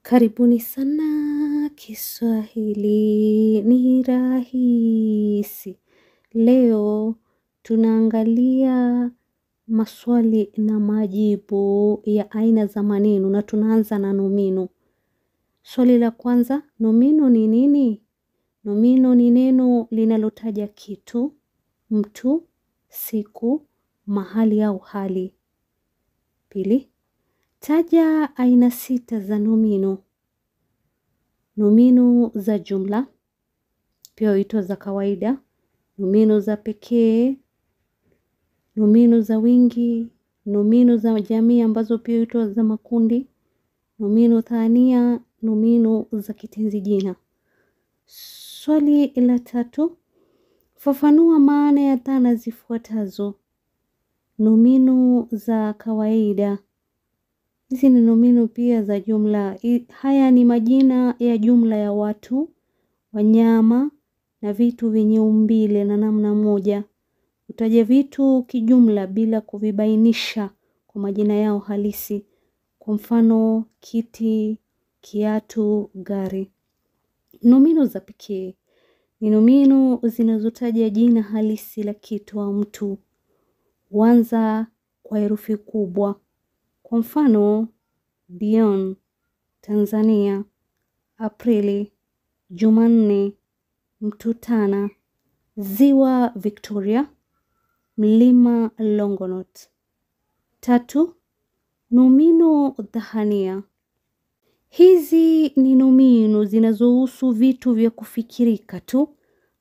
Karibuni sana Kiswahili ni rahisi. Leo tunaangalia maswali na majibu ya aina za maneno na tunaanza na nomino. Swali la kwanza, nomino ni nini? Nomino ni neno linalotaja kitu, mtu, siku, mahali au hali. Pili, taja aina 6 za nomino. Nomino za jumla, pia huitwa za kawaida, nomino za pekee, nomino za wingi, nomino za jamii ambazo pia huitwa za makundi, nomino thania, nomino za kitenzi jina. Swali la 3, fafanua maana ya dhana zifuatazo. Nomino za kawaida. Hizi ni nomino pia za jumla. Haya ni majina ya jumla ya watu, wanyama na vitu vyenye umbile na namna moja. Utaje vitu kijumla bila kuvibainisha kwa majina yao halisi. Kwa mfano kiti, kiatu, gari. Nomino za pekee ni nomino zinazotaja jina halisi la kitu au mtu. Huanza kwa herufi kubwa. Kwa mfano, Dion, Tanzania, Aprili, Jumanne, Mtutana, Ziwa Victoria, Mlima Longonot. 3, nomino dhahania. Hizi ni nomino zinazohusu vitu vya kufikirika tu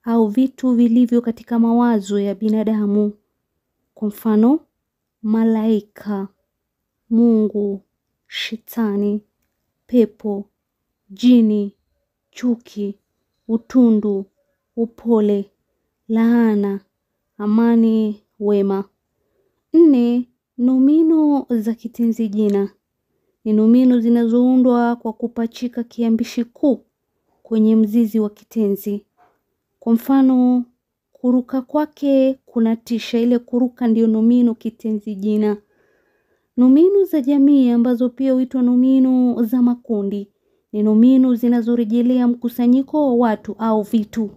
au vitu vilivyo katika mawazo ya binadamu. Kwa mfano, malaika, Mungu, shetani, pepo, jini, chuki, utundu, upole, laana, amani, wema. 4, nomino za kitenzi jina. Ni nomino zinazoundwa kwa kupachika kiambishi kuu kwenye mzizi wa kitenzi. Kwa mfano, kuruka kwake kunatisha. Ile kuruka ndio nomino kitenzi jina. Nomino za jamii ambazo pia huitwa nomino za makundi. Ni nomino zinazorejelea mkusanyiko wa watu au vitu.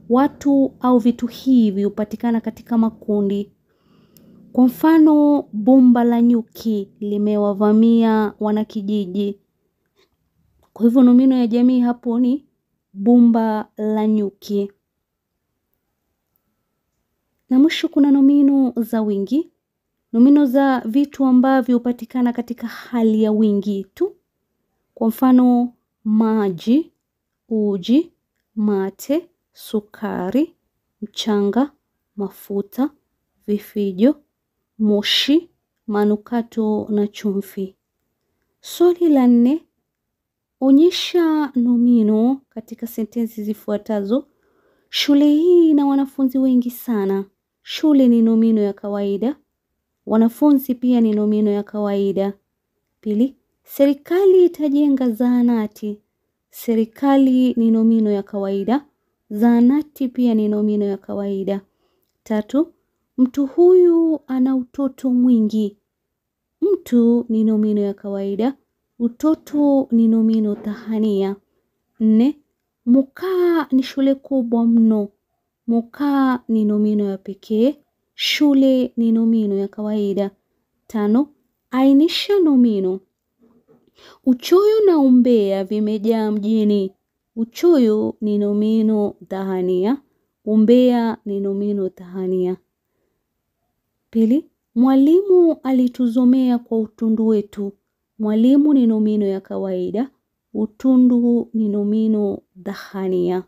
Watu au vitu hivi hupatikana katika makundi. Kwa mfano, bomba la nyuki limewavamia wanakijiji. Kwa hivyo nomino ya jamii hapo ni bomba la nyuki. Na mwisho kuna nomino za wingi. Nomino za vitu ambavyo hupatikana katika hali ya wingi tu. Kwa mfano, maji, uji, mate, sukari, mchanga, mafuta, vifijo, moshi, manukato na chumvi. Swali la 4, onyesha nomino katika sentensi zifuatazo. Shule hii ina wanafunzi wengi sana. Shule ni nomino ya kawaida. Wanafunzi pia ni nomino ya kawaida. Pili, serikali itajenga zahanati. Serikali ni nomino ya kawaida. Zahanati pia ni nomino ya kawaida. 3, mtu huyu ana utoto mwingi. Mtu ni nomino ya kawaida. Utoto ni nomino dhahania. 4, Mukaa ni shule kubwa mno. Mukaa ni nomino ya pekee. Shule ni nomino ya kawaida. 5, ainisha nomino. Uchoyo na umbea vimejaa mjini. Uchoyo ni nomino dhahania. Umbea ni nomino dhahania. Pili, mwalimu alituzomea kwa utundu wetu. Mwalimu ni nomino ya kawaida. Utundu ni nomino dhahania.